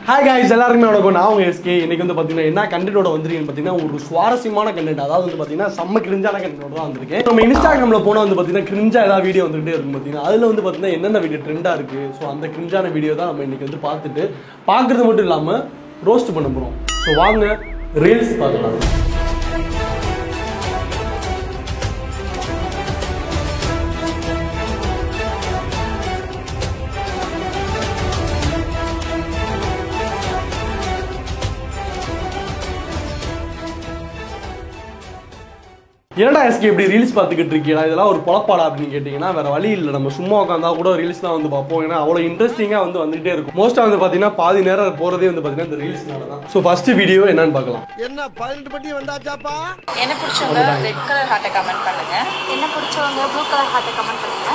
Hi guys, எல்லாருமே வணக்கம். நான் உங்க SK. இன்னைக்கு வந்து பாத்தீங்கன்னா என்ன கண்டென்ட்டோட வந்திருக்கேன்னு பாத்தீங்கன்னா ஒரு சுவாரஸ்யமான கண்டென்ட். அதாவது வந்து பாத்தீங்கன்னா செம்ம கிரிஞ்சான கண்டென்ட்டோட தான் வந்திருக்கேன். நம்ம இன்ஸ்டாகிராம்ல போனா வந்து பாத்தீங்கன்னா கிரிஞ்சா ஏதாவது வீடியோ வந்துட்டே இருக்கும் பாத்தீங்கன்னா. அதுல வந்து பாத்தீங்கன்னா என்னென்ன வீடியோ ட்ரெண்டா இருக்கு. சோ அந்த கிரிஞ்சான வீடியோ தான் நம்ம இன்னைக்கு வந்து பார்த்துட்டு பார்க்கிறது மட்டும் இல்லாம ரோஸ்ட் பண்ண போறோம். சோ வாங்க ரீல்ஸ் பார்க்கலாம். என்னடா எஸ்கே இப்படி ரீல்ஸ் பார்த்துக்கிட்டு இருக்கீங்களா, இதெல்லாம் ஒரு பொழப்பாடா அப்படின்னு கேட்டிங்கன்னா வேற வழி இல்லை. நம்ம சும்மா உட்காந்தா கூட ரீல்ஸ் தான் வந்து பார்ப்போம். ஏன்னா அவ்வளோ இன்ட்ரெஸ்டிங்காக வந்துகிட்டே இருக்கும். மோஸ்ட்டாக வந்து பார்த்தீங்கன்னா பாதி நேரம் போகிறதே வந்து பார்த்தீங்கன்னா இந்த ரீல்ஸ்னால தான். ஸோ ஃபர்ஸ்ட் வீடியோ என்னன்னு பார்க்கலாம். என்ன 18 பட்டி வந்தாச்சாப்பா? என்ன பிடிச்சவங்க ரெட் கலர் ஹார்ட்டை கமெண்ட் பண்ணுங்க. என்ன பிடிச்சவங்க ப்ளூ கலர் ஹார்ட்டை கமெண்ட் பண்ணுங்க.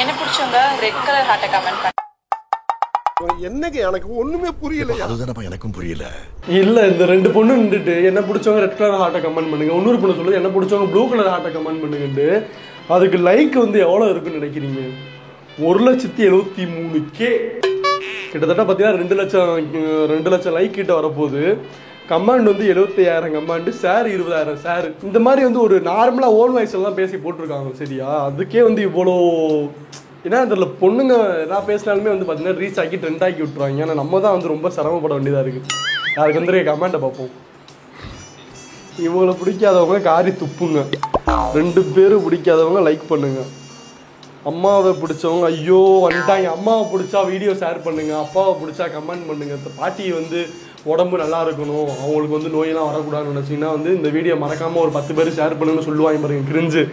என்ன பிடிச்சவங்க ரெட் கலர் ஹார்ட்டை கமெண்ட் பண்ணுங்க. என்னங்க எனக்கு ஒண்ணுமே புரியல. அதுதானப்பா எனக்கும் புரியல. இல்ல இந்த ரெண்டு பொண்ணு நின்றுட்டு என்ன பிடிச்சவங்க ரெட் கலர் ஹார்ட்டை கமெண்ட் பண்ணுங்க, இன்னொரு பொண்ணு சொல்லுது என்ன பிடிச்சவங்க ப்ளூ கலர் ஹார்ட்டை கமெண்ட் பண்ணுங்கட்டு. அதுக்கு லைக் வந்து எவ்வளோ இருக்குன்னு நினைக்கிறீங்க? 1,73,000 கிட்டத்தட்ட பார்த்தீங்கன்னா 2 லட்சம் லைக் கிட்ட வரப்போகுது. கமெண்ட் வந்து 75,000 கமெண்ட், ஷேர் 20,000 ஷேர். இந்த மாதிரி வந்து ஒரு நார்மலாக ஓன் வாய்ஸ் எல்லாம் பேசி போட்டிருக்காங்க சரியா. அதுக்கே வந்து இவ்வளோ ஏன்னா இதில் பொண்ணுங்க எதாவது பேசினாலுமே வந்து பார்த்தீங்கன்னா ரீச் ஆக்கி ட்ரெண்ட் ஆக்கி விட்ருவாங்க. ஏன்னா நம்ம தான் வந்து ரொம்ப சிரமப்பட வேண்டியதாக இருக்குது. அதுக்கு வந்து கமெண்ட்டை பார்ப்போம். இவங்களை பிடிக்காதவங்க காரி துப்புங்க, 2 பேரும் பிடிக்காதவங்க லைக் பண்ணுங்க, அம்மாவை பிடிச்சவங்க ஐயோ வந்துட்டாங்க, அம்மாவை பிடிச்சா வீடியோ ஷேர் பண்ணுங்க, அப்பாவை பிடிச்சா கமெண்ட் பண்ணுங்க, பாட்டி வந்து உடம்பு நல்லா இருக்கணும், அவங்களுக்கு வந்து நோயெல்லாம் வரக்கூடாதுன்னு நினச்சிங்கன்னா வந்து இந்த வீடியோ மறக்காமல் ஒரு 10 பேர் ஷேர் பண்ணுங்கன்னு சொல்லுவாங்க பாருங்க, கிரிஞ்சு.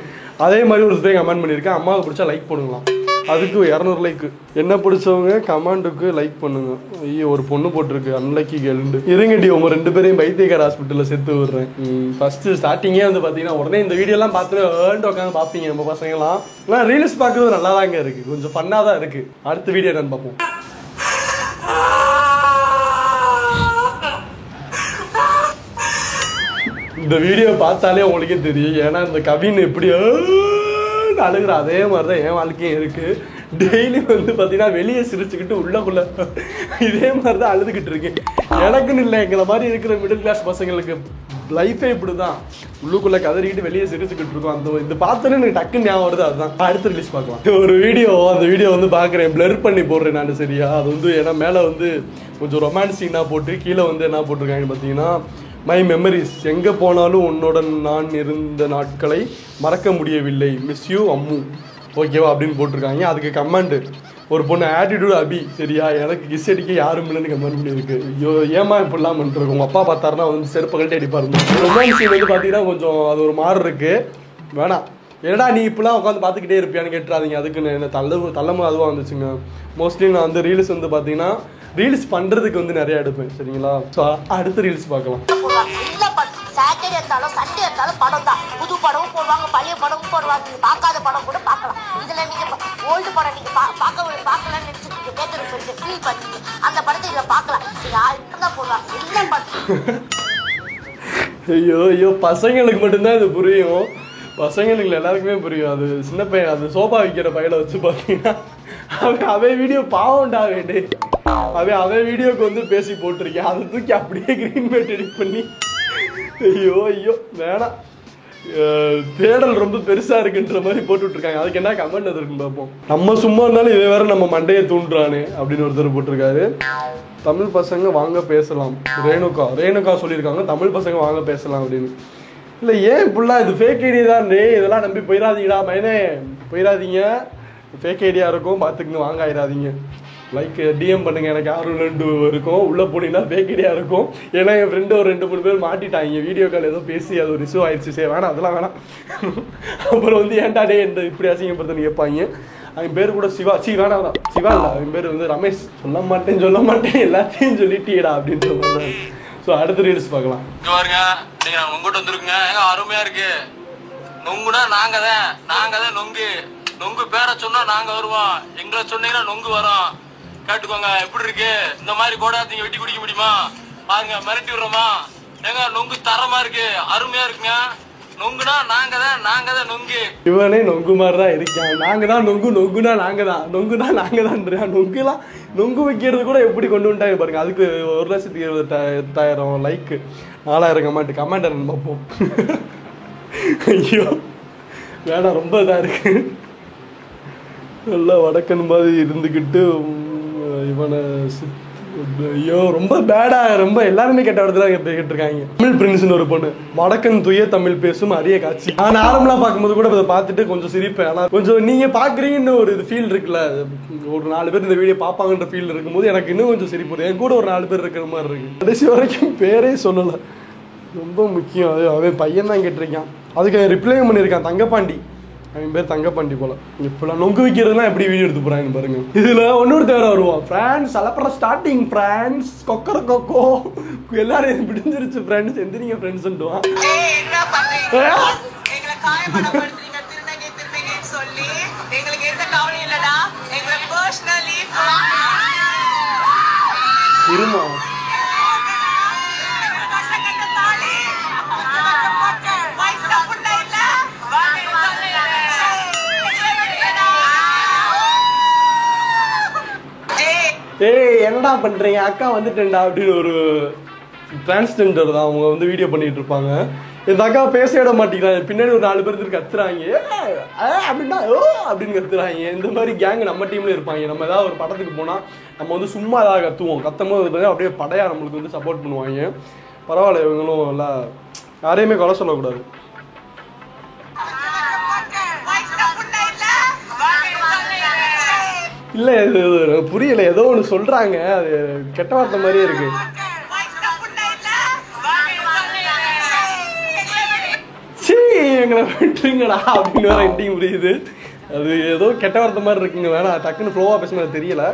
அதே மாதிரி ஒரு பேர் கமெண்ட் பண்ணியிருக்கேன், அம்மாவை பிடிச்சா லைக் பண்ணுங்களாம், அதுக்கு 200 லைக்கு. என்ன பிடிச்சவங்க கமெண்ட்டுக்கு லைக் பண்ணுங்க. ஐயோ ஒரு பொண்ணு போட்டிருக்கு அன்லைக்கி கேளுண்டு. இருங்கடி உங்க 2 பேரையும் பைத்தியக்கார ஹாஸ்பிட்டலில் சேர்த்து விடுறேன். ஃபர்ஸ்ட் ஸ்டார்டிங்கே வந்து பார்த்தீங்கன்னா உடனே இந்த வீடியோலாம் பார்த்துட்டு உட்காந்து பார்ப்பீங்க நம்ம பசங்களாம். ஆனால் ரீல்ஸ் பார்க்குறது நல்லா தாங்க இருக்கு, கொஞ்சம் ஃபன்னாக தான் இருக்கு. அடுத்த வீடியோ என்னன்னு பார்ப்போம். இந்த வீடியோ பார்த்தாலே உங்களுக்கே தெரியும். ஏன்னா இந்த கவின் எப்படி அழுகிற அதே மாதிரி தான் என் வாழ்க்கையும் இருக்கு. டெய்லி வந்து பார்த்தீங்கன்னா வெளியே சிரிச்சுக்கிட்டு உள்ளக்குள்ள இதே மாதிரி தான் அழுதுகிட்டு இருக்கேன். எனக்குன்னு இல்லை, எங்களை மாதிரி இருக்கிற மிடில் கிளாஸ் பசங்களுக்கு லைஃபே இப்படி தான். உள்ளுக்குள்ளே கதறிக்கிட்டு வெளியே சிரிச்சுக்கிட்டு இருக்கோம். அந்த இது பார்த்தோன்னே எனக்கு டக்குன்னு ஞாபகம் வருது. அதுதான் அடுத்த ரிலீஸ் பார்க்கலாம். ஒரு வீடியோ அந்த வீடியோ வந்து பார்க்குறேன், பிளர் பண்ணி போடுறேன் நான் சரியா. அது வந்து ஏன்னா மேலே வந்து கொஞ்சம் ரொமான்ஸ் சீனாக போட்டு கீழே வந்து என்ன போட்டிருக்காங்கன்னு பார்த்தீங்கன்னா மை மெமரிஸ், எங்கே போனாலும் உன்னுடன் நான் இருந்த நாட்களை மறக்க முடியவில்லை, மிஸ் யூ அம்மு, ஓகேவா அப்படின்னு போட்டிருக்காங்க. அதுக்கு கமெண்ட் ஒரு பொண்ணு ஆட்டிடியூட் அபி சரியா, எனக்கு கிஸ் அடிக்க யாரும் இல்லைன்னு கமெண்ட் பண்ணியிருக்கு. ஐயோ ஏமா இப்படிலாம் பண்ணிட்டு உங்கள் அப்பா பார்த்தாருன்னா வந்து செருப்பு கழட்டி அடிப்பாருங்க. ரொமான்ஸ் சீன் வந்து பார்த்தீங்கன்னா கொஞ்சம் அது ஒரு மாதிரி இருக்கு, வேணாம். ஏன்னா நீ இப்படிலாம் உட்காந்து பார்த்துக்கிட்டே இருப்பியான்னு கேட்டுறாதீங்க. அதுக்குன்னு என்ன தள்ளமும் அதுவாக வந்துச்சுங்க. மோஸ்ட்லி நான் வந்து ரீல்ஸ் வந்து பார்த்தீங்கன்னா ரீல்ஸ் பண்ணுறதுக்கு வந்து நிறைய எடுப்பேன் சரிங்களா. ஸோ அடுத்த ரீல்ஸ் பார்க்கலாம். சாட்டர்டே இருந்தாலும் சண்டே இருந்தாலும் படம் தான். புது படமும் போடுவாங்க, பழைய படமும் போடுவாங்க. நீங்க பார்க்காத படம் கூட பார்க்கலாம். இதுல நீங்க ஓல்டு படம் நீங்க பார்க்கலாம்னு நினைச்சிருக்கீங்க, தேட்டருக்கு ஃபீல் பண்ணீங்க, அந்த படத்தை இதுல பார்க்கலாம். நீங்க தான் போடுவாங்க என்ன படம். ஐயோ ஐயோ பசங்களுக்கு மட்டும்தான் இது புரியும், பசங்களுக்கு எல்லாருக்குமே புரியும். அது சின்ன பையன், அது சோபா விற்கிற பையனை வச்சு பார்த்தீங்கன்னா அவன் வீடியோ பாவண்டா வேண்டு அவன் வீடியோக்கு வந்து பேசி போட்டிருக்கேன். அதை தூக்கி அப்படியே கிரீன் மேட் எடிட் பண்ணி ஐயோ ஐயோ வேணாம், தேடல் ரொம்ப பெருசா இருக்குன்ற மாதிரி போட்டுட்ருக்காங்க. அதுக்கு என்ன கமெண்ட் இருக்குன்னு பார்ப்போம். நம்ம சும்மா இருந்தாலும் இதை வேற நம்ம மண்டையை தூண்டுறானே அப்படின்னு ஒருத்தர் போட்டிருக்காரு. தமிழ் பசங்க வாங்க பேசலாம், ரேணுகா சொல்லியிருக்காங்க தமிழ் பசங்க வாங்க பேசலாம் அப்படின்னு. இல்லை ஏன் இப்படிலாம், இது ஃபேக் ஐடியா தான், இதெல்லாம் நம்பி போயிடாதீங்கடா மைனே, போயிடாதீங்க, ஃபேக் ஐடியா இருக்கும் பார்த்துக்குங்க, வாங்க ஆயிடாதீங்க. லைக் டிஎம் பண்ணுங்க, எனக்கு 6 இருக்கும், உள்ளே போனீங்கன்னா ஃபேக் ஐடியா இருக்கும். ஏன்னா என் ஃப்ரெண்டு ஒரு 2-3 பேர் மாட்டிட்டாங்க, வீடியோ கால் ஏதோ பேசி அது ஒரு இஷ்யூ ஆயிடுச்சு. சரி வேணாம் அதெல்லாம் வேணாம். அப்புறம் வந்து ஏன்டா டே இந்த இப்படி அசிங்கப்படுத்துன்னு கேட்பாங்க. அவன் பேர் கூட சிவா, வேணாம் சிவா இல்லை, அவன் பேர் வந்து ரமேஷ். சொல்ல மாட்டேன் எல்லாத்தையும் சொல்லிட்டீடா அப்படின்னு சொல்லுவாங்க. ஸோ அடுத்த ரீல்ஸ் பார்க்கலாம். பாருங்க நீங்க உங்ககிட்ட வந்துருக்குங்க, எங்க அருமையா இருக்கு. நொங்குனா நாங்க தான் நொங்கு பேரை சொன்னா நாங்க வருவோம், எங்களை சொன்னீங்கன்னா நொங்கு வரும். கேட்டுக்கோங்க எப்படி இருக்கு. இந்த மாதிரி கூட நீங்க வெட்டி குடிக்க முடியுமா பாருங்க, மிரட்டி விடுறோமா. ஏங்க நொங்கு தரமா இருக்கு, அருமையா இருக்குங்க. நொங்குனா நாங்க தான் நொங்கு. இவனே நொங்கு மாதிரி தான் இருக்கான். நாங்க தான் நொங்குனா நாங்க தான் நொங்குனா நாங்க தான் நொங்குலாம் நொங்கு வைக்கிறது கூட எப்படி கொண்டு வந்துட்டாங்க பாருங்க. அதுக்கு 1,28,000 லைக் 4,000 கமெண்ட் நம்ம பார்ப்போம். ஐயோ வேணாம், ரொம்ப இதாக இருக்கு. நல்லா வடக்கன் மாதிரி இருந்துக்கிட்டு இவனை ஐயோ ரொம்ப பேடா, ரொம்ப எல்லாருமே கெட்ட இடத்துல கேட்டிருக்காங்க. தமிழ் பிரின்ஸ்னு ஒரு பொண்ணு, வடக்கன் துய தமிழ் பேசும் அரிய காட்சி. நான் நார்மலா பார்க்கும்போது கூட அதை பார்த்துட்டு கொஞ்சம் சிரிப்பேன். ஆனா கொஞ்சம் நீங்க பாக்குறீங்கன்னு ஒரு இது ஃபீல் இருக்குல்ல, ஒரு 4 பேர் இந்த வீடியோ பார்ப்பாங்கன்ற ஃபீல் இருக்கும்போது எனக்கு இன்னும் கொஞ்சம் சிரிப்பு வரும். என் கூட ஒரு 4 பேர் இருக்கிற மாதிரி இருக்கு. கடைசி வரைக்கும் பேரே சொல்லலை, ரொம்ப முக்கியம். அது அவன் பையன் தான் கேட்டிருக்கான். அதுக்கு ரிப்ளை பண்ணியிருக்கான் தங்கப்பாண்டி. அவன் பேர் தங்கப்பாண்டி போல. இப்பெல்லாம் நொங்கு வைக்கிறதுலாம் எப்படி வீடியோ எடுத்து போறாங்க பாருங்க. இதுல ஒன்னொரு தேவை வருவான். பிரான்ஸ் அலப்பற ஸ்டார்டிங் பிரான்ஸ் கொக்கர கொக்கோ எல்லாரும் பிடிஞ்சிருச்சு ஃப்ரெண்ட்ஸ், எந்திரிங்க ஃப்ரெண்ட்ஸ்ன்னுவான். என்ன பண்றீங்க? எங்களை காயப்படுத்துறீங்க, திருநங்கை சொல்லி எங்களுக்கு எந்த கவலையும் இல்லடா. எங்களை பர்சனலி இருமா ஏய் என்னடா பண்றீங்க, அக்கா வந்துட்டேன்டா அப்படின்னு ஒரு டிரான்ஸ்ஜெண்டர் தான் அவங்க வந்து வீடியோ பண்ணிட்டு இருப்பாங்க. இந்த அக்கா பேச விட மாட்டேங்கிறாங்க. பின்னாடி ஒரு 4 பேர் கத்துறாங்க அப்படின்னா ஓ அப்படின்னு கத்துறாங்க. இந்த மாதிரி கேங் நம்ம டீம்ல இருப்பாங்க. நம்ம ஏதாவது ஒரு படத்துக்கு போனா நம்ம வந்து சும்மா ஏதாவது கத்துவோம். கத்தும்போது அப்படியே படையா நம்மளுக்கு வந்து சப்போர்ட் பண்ணுவாங்க. பரவாயில்ல, இவங்களும் எல்லாம் யாரையுமே கொலை சொல்லக்கூடாது. இல்லை இது புரியல, ஏதோ ஒன்று சொல்றாங்க, அது கெட்ட வார்த்தை மாதிரியே இருக்கு. சீ எங்களை விட்டுருங்கடா அப்படின்னு வேற எண்டிங் புரியுது. அது ஏதோ கெட்ட வார்த்தை மாதிரி இருக்குங்க. வேணா டக்குன்னு ஃப்ளோவா பேசுனது தெரியல,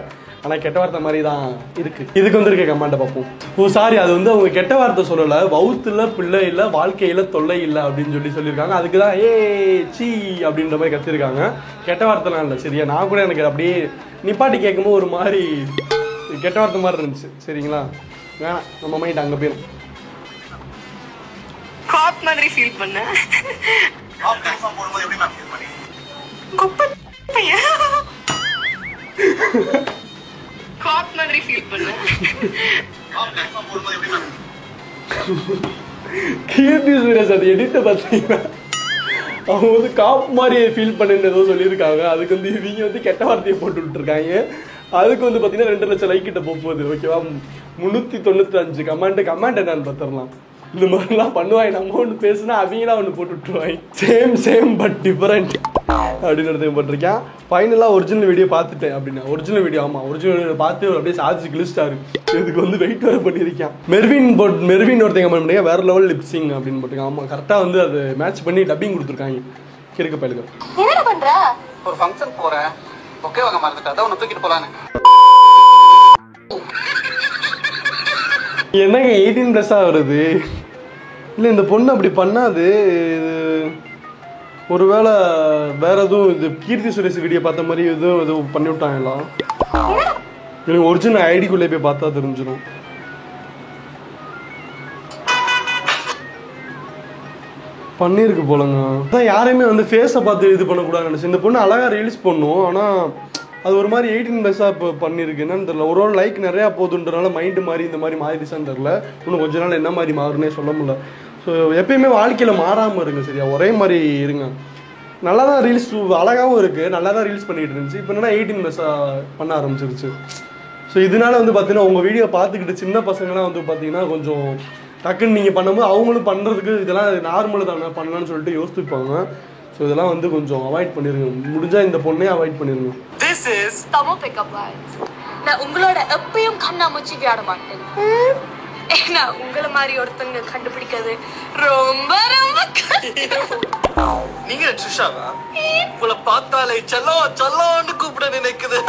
ஆனால் கெட்ட வார்த்தை மாதிரி தான் இருக்கு. இதுக்கு வந்து இருக்க கமெண்ட்டை பார்ப்போம். ஓ சாரி, அது வந்து அவங்க கெட்ட வார்த்தை சொல்லலை, வவுத்துல பிள்ளை இல்லை வாழ்க்கையில தொல்லை இல்லை அப்படின்னு சொல்லியிருக்காங்க. அதுக்கு தான் ஏ சீ அப்படின்ற மாதிரி கத்திருக்காங்க. கெட்ட வார்த்தைலாம் இல்லை சரியா. நான் கூட எனக்கு அப்படியே நிப்பாட்டி கேட்கும்போது ஒரு மாதிரி கெட்ட வார்த்தை மாதிரி இருந்துச்சு. சரிங்களா, வேணாம், நம்ம மைண்ட் அங்கே போயிடும். காப் மாதிரி ஃபீல் பண்ண காப் மாதிரி ஃபீல் பண்ண கீர்த்தி சுரேஷ் அது எடிட்ட பார்த்தீங்கன்னா அவங்க வந்து காப் மாதிரி ஃபீல் பண்ணுன்னு ஏதோ சொல்லியிருக்காங்க. அதுக்கு வந்து இவங்க வந்து கெட்ட வார்த்தையை போட்டு விட்டுருக்காங்க. அதுக்கு வந்து பார்த்தீங்கன்னா 2 லட்சம் லைக் கிட்ட போகுது. ஓகேவா, 395 கமெண்ட் என்னன்னு பார்த்துடலாம். இந்த மாதிரிலாம் பண்ணுவாங்க. நம்ம ஒன்று பேசுனா அவங்களாம் ஒன்று போட்டு விட்டுருவாங்க. சேம் பட் டிஃபரெண்ட் அப்படின்னு போட்டிருக்கேன். ஃபைனலாக ஒரிஜினல் வீடியோ பார்த்துட்டேன் அப்படின்னா ஒரிஜினல் வீடியோ வீடியோ பார்த்து அப்படியே சார்ஜ் கிழிச்சிட்டாரு. இதுக்கு வந்து வெயிட் வேறு பண்ணியிருக்கேன். மெர்வின் ஒருத்தங்க பண்ணுறீங்க வேற லெவல் லிப்சிங் அப்படின்னு போட்டிருக்காங்க. ஆமாம், கரெக்டாக வந்து அது மேட்ச் பண்ணி டப்பிங் கொடுத்துருக்காங்க. கிறுக்க பயலுக்கு என்ன பண்ற? ஒரு ஃபங்க்ஷன் போறேன், ஓகே வாங்க மறந்துட்டா, அதான் உன்னை தூக்கிட்டு போலான்னு. என்னங்க 18+ வருது? இல்லை இந்த பொண்ணு அப்படி பண்ணாது. ஒருவேளை வேற எதுவும் இது கீர்த்தி சுரேஷ் வீடியோ பார்த்த மாதிரி எதுவும் பண்ணி விட்டாங்களா? எனக்கு ஒரிஜினல் ஐடிக்குள்ளே போய் பார்த்தா தெரிஞ்சிடும். பண்ணியிருக்கு போலங்க. அதான் யாரையுமே வந்து ஃபேஸை பார்த்து இது பண்ணக்கூடாதுன்னு நினச்சி இந்த பொண்ணு அழகாக ரீல்ஸ் பண்ணும். ஆனால் அது ஒரு மாதிரி 18+ இப்போ பண்ணியிருக்கு. என்னன்னு தெரியல. ஒரு லைக் நிறையா போகுதுன்றனால மைண்டு மாதிரி இந்த மாதிரி மாறிடுச்சான்னு தெரில. இன்னும் கொஞ்ச நாள் என்ன மாதிரி மாறுனே சொல்ல முடியல. ஸோ எப்பயுமே வாழ்க்கையில் மாறாமல் இருங்க சரியா, ஒரே மாதிரி இருங்க. நல்லா தான் ரீல்ஸ் அழகாகவும் இருக்குது, நல்லா தான் ரீல்ஸ் பண்ணிகிட்டு இருந்துச்சு. இப்போ என்னன்னா 18+ பண்ண ஆரம்பிச்சிருச்சு. ஸோ இதனால வந்து பார்த்தீங்கன்னா உங்கள் வீடியோ பார்த்துக்கிட்டு சின்ன பசங்களாம் வந்து பார்த்தீங்கன்னா கொஞ்சம் டக்குன்னு நீங்கள் பண்ணும்போது அவங்களும் பண்ணுறதுக்கு இதெல்லாம் நார்மல் தானே பண்ணலான்னு சொல்லிட்டு யோசிச்சுப்பாங்க. ஸோ இதெல்லாம் வந்து கொஞ்சம் அவாய்ட் பண்ணிடுங்க. முடிஞ்சால் இந்த பொண்ணே அவாய்ட் பண்ணிடுங்க. This is Tamil pickup lines. நான் உங்களோட எப்பயும் கண்ணாமூச்சி விளையாட மாட்டேன். ஏன்னா உங்களை மாதிரி ஒருத்தங்க கண்டுபிடிக்கிறது ரொம்ப ரொம்ப கஷ்டம். நீங்க ட்ரிஷாவா? உங்களை பார்த்தாலே செல்லோன்னு கூப்பிட நினைக்குது.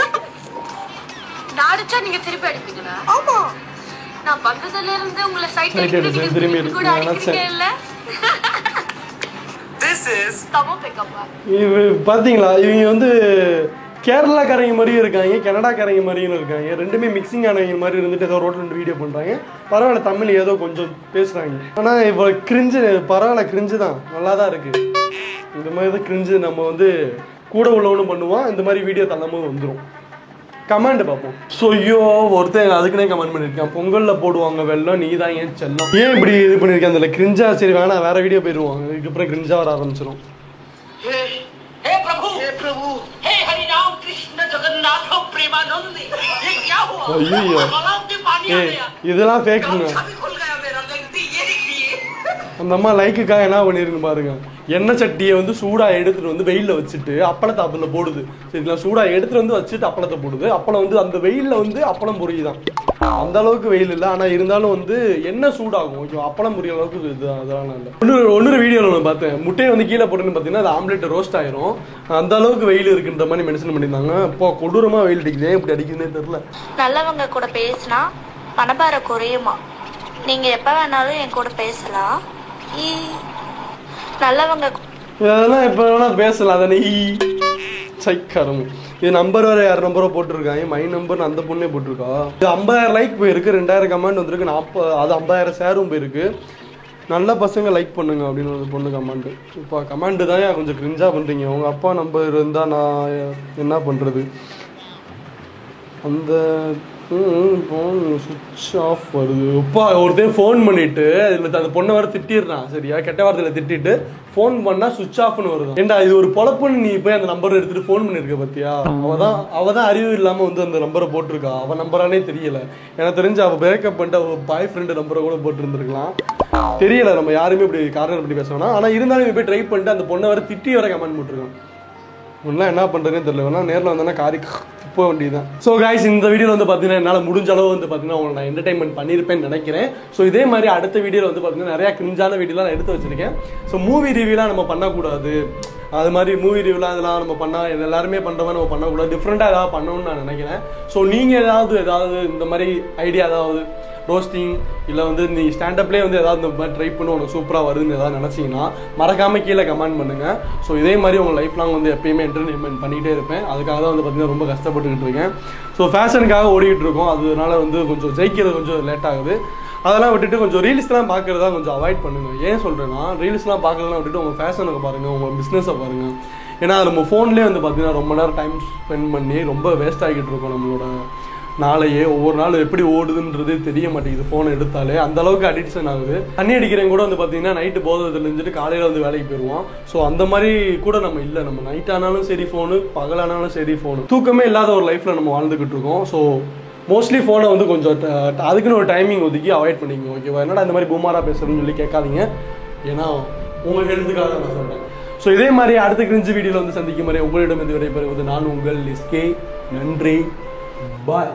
நான் அடிச்சா நீங்க திருப்பி அடிப்பீங்களா? ஆமா, நான் வந்ததுல இருந்து உங்களை சைட் திரும்பி அடிக்கிறீங்க கூட அடிக்கிறீங்க இல்ல? This is Tamil pickup line. பார்த்தீங்களா, இவங்க வந்து கேரளாக்காரங்க மாதிரியும் இருக்காங்க, கனடாக்காரங்க மாதிரியும் இருக்காங்க. ரெண்டுமே மிக்சிங் ஆனவங்க மாதிரி இருந்துட்டு ஏதோ ரோட்டில் ரெண்டு வீடியோ பண்ணுறாங்க. பரவாயில்ல, தமிழ் ஏதோ கொஞ்சம் பேசுகிறாங்க. ஆனால் இப்போ கிரிஞ்சு பரவாயில்ல, கிரிஞ்சு தான் நல்லா தான் இருக்குது. இந்த மாதிரி தான் கிரிஞ்சு நம்ம வந்து கூட உள்ளவனும் பண்ணுவோம். இந்த மாதிரி வீடியோ தள்ளும்போது வந்துடும். கமெண்ட் பார்ப்போம். ஸோ ஐயோ ஒருத்தன் அதுக்குன்னே கமெண்ட் பண்ணியிருக்கான், பொங்கலில் போடுவாங்க வெள்ளம், நீ தான் ஏன் செல்லம். ஏன் இப்படி இது பண்ணியிருக்கேன் அதில் கிரிஞ்சா? சரி வேணா, வேறு வீடியோ போயிடுவாங்க. இதுக்கப்புறம் கிரிஞ்சா வர ஆரம்பிச்சிடும். ஐயோ இதெல்லாம் ஃபேக்குங்க. அந்த அம்மா லைக்குக்காக என்ன பண்ணிருக்கு பாருங்க. எண்ணெய் சட்டியை வந்து சூடாக எடுத்துட்டு வந்து வெயிலில் வச்சுட்டு அப்பளத்தை அதில் போடுது. சரிங்களா, சூடாக எடுத்துட்டு வந்து வச்சுட்டு அப்பளத்தை போடுது. அப்பளம் வந்து அந்த வெயிலில் வந்து அப்பளம் பொரியுதான். அந்த அளவுக்கு வெயில் இல்லை, ஆனால் இருந்தாலும் வந்து எண்ணெய் சூடாகும். ஓகே, அப்பளம் புரிய அளவுக்கு இது அதெல்லாம் இல்லை. ஒன்னொரு வீடியோவில் ஒன்று பார்த்தேன், முட்டையை வந்து கீழே போட்டுன்னு பார்த்தீங்கன்னா அது ஆம்லெட் ரோஸ்ட் ஆயிரும். அந்த அளவுக்கு வெயில் இருக்குன்ற மாதிரி மென்ஷன் பண்ணியிருந்தாங்க. இப்போ கொடூரமாக வெயில் அடிக்குது, இப்படி அடிக்குதுன்னே தெரியல. நல்லவங்க கூட பேசினா பணபார குறையுமா? நீங்கள் எப்போ வேணாலும் என் கூட பேசலாம். நல்லவங்க இதெல்லாம் எப்போ வேணா பேசலாம். அதானே சைக்காரம். இது நம்பர் வேறு யார் நம்பரோ போட்டிருக்காங்க, மை நம்பர்னு அந்த பொண்ணே போட்டிருக்கா. இது 50,000 லைக் போயிருக்கு, 2000 கமெண்ட் வந்திருக்கு, 40 அது 50,000 ஷேரும் போயிருக்கு. நல்ல பசங்க லைக் பண்ணுங்க அப்படின்னு ஒரு பொண்ணு கமெண்ட். இப்போ கமெண்ட் தான் கொஞ்சம் கிரிஞ்சாக பண்ணுறீங்க. உங்கள் அப்பா நம்பர் இருந்தால் நான் என்ன பண்ணுறது? அந்த ஃபோன் சுவிட்ச் ஆஃப் வருது. அப்பா ஒருத்தர் ஃபோன் பண்ணிட்டு அந்த பொண்ணை வர திட்டிடுறான். சரியா, கெட்ட வார்த்தையில் திட்டிட்டு ஃபோன் பண்ணால் சுவிட்ச் ஆஃப்னு வருது. ஏண்டா இது ஒரு பொழப்புன்னு நீ போய் அந்த நம்பரை எடுத்துகிட்டு ஃபோன் பண்ணியிருக்க பார்த்தியா? அவள் தான் அறிவு இல்லாமல் வந்து அந்த நம்பரை போட்டிருக்கா. அவள் நம்பரானே தெரியலை. எனக்கு தெரிஞ்சு அவள் பிரேக்கப் பண்ணிட்டு அவள் பாய் ஃப்ரெண்டு நம்பரை கூட போட்டுருந்துருக்கலாம். தெரியலை, நம்ம யாருமே இப்படி காரணம் இப்படி பேசணும். ஆனால் இருந்தாலும் போய் ட்ரை பண்ணிட்டு அந்த பொண்ணை வர திட்டி வர கமெண்ட் போட்டிருக்கான். ஒன்றும் என்ன பண்ணுறதுனே தெரியல. வேணா நேரில் வந்தோன்னா காரி போக வேண்டியதுதான். ஸோ கைஸ், இந்த வீடியோவில் வந்து பார்த்தீங்கன்னா என்னால் முடிஞ்ச அளவு வந்து பார்த்தீங்கன்னா உங்களை நான் என்டர்டைன்மெண்ட் பண்ணியிருப்பேன்னு நினைக்கிறேன். ஸோ இதே மாதிரி அடுத்த வீடியோவில் வந்து பார்த்தீங்கன்னா நிறையா கிரிஞ்சான வீடியோலாம் நான் எடுத்து வச்சிருக்கேன். ஸோ மூவி ரிவ்யூலாம் நம்ம பண்ணக்கூடாது. அது மாதிரி மூவி ரிவ்யூலாம் இதெல்லாம் நம்ம பண்ணால் எல்லாருமே பண்ணுற மாதிரி நம்ம பண்ணக்கூடாது. டிஃப்ரெண்ட்டாக ஏதாவது பண்ணணும்னு நான் நினைக்கிறேன். ஸோ நீங்கள் ஏதாவது இந்த மாதிரி ஐடியா ஏதாவது ரோஸ்டிங் இல்லை வந்து நீ ஸ்டாண்டப்லேயே வந்து ஏதாவது இந்த மாதிரி ட்ரை பண்ணி உனக்கு சூப்பராக வருதுன்னு ஏதாவது நினச்சிங்கன்னா மறக்காமல் கீழே கமெண்ட் பண்ணுங்கள். ஸோ இதே மாதிரி உங்கள் லைஃப் லாங் வந்து எப்பயுமே என்டர்டெயின்மெண்ட் பண்ணிகிட்டே இருப்பேன். அதுக்காக தான் வந்து பார்த்திங்கன்னா ரொம்ப கஷ்டப்பட்டுக்கிட்டு இருக்கேன். ஸோ ஃபேஷனுக்காக ஓடிக்கிட்டு இருக்கோம். அதனால வந்து கொஞ்சம் ஜெயிக்கிறது கொஞ்சம் லேட் ஆகுது. அதெல்லாம் விட்டுட்டு கொஞ்சம் ரீல்ஸ்லாம் பார்க்குறதா கொஞ்சம் அவாய்ட் பண்ணுங்கள். ஏன் சொல்கிறேன்னா, ரீல்ஸ்லாம் பார்க்குறதுலாம் விட்டுட்டு உங்கள் ஃபேஷனுக்கு பாருங்கள், உங்கள் பிஸ்னஸை பாருங்கள். ஏன்னா நம்ம ஃபோன்லேயே வந்து பார்த்திங்கன்னா ரொம்ப நேரம் டைம் ஸ்பெண்ட் பண்ணி ரொம்ப வேஸ்ட் ஆகிட்டு இருக்கோம். நம்மளோட நாளையே ஒவ்வொரு நாள் எப்படி ஓடுதுன்றது தெரிய மாட்டேங்குது ஃபோனை எடுத்தாலே. அந்த அளவுக்கு அடிக்ஷன் ஆகுது. தண்ணி அடிக்கிறவங்க கூட வந்து பார்த்தீங்கன்னா நைட்டு போதை தெரிஞ்சுட்டு காலையில் வந்து வேலைக்கு போயிடுவோம். ஸோ அந்த மாதிரி கூட நம்ம இல்லை. நம்ம நைட் ஆனாலும் சரி ஃபோனு, பகலானாலும் சரி ஃபோனு. தூக்கமே இல்லாத ஒரு லைஃப்பில் நம்ம வாழ்ந்துக்கிட்டு இருக்கோம். ஸோ மோஸ்ட்லி ஃபோனை வந்து கொஞ்சம் அதுக்குன்னு ஒரு டைமிங் ஒதுக்கி அவாய்ட் பண்ணிக்கோங்க. ஓகேவா? என்னடா இந்த மாதிரி பூமாரா பேசுகிறேன்னு சொல்லி கேட்காதீங்க. ஏன்னா உங்கள் ஹெல்த்துக்காக நான் சொல்கிறேன். ஸோ இதே மாதிரி அடுத்த கிரிஞ்சு வீடியோவில் வந்து சந்திக்கும் மாதிரி உங்களிடம் இது விடைபெறுவது நான் உங்கள் எஸ்கே. நன்றி, பாய்.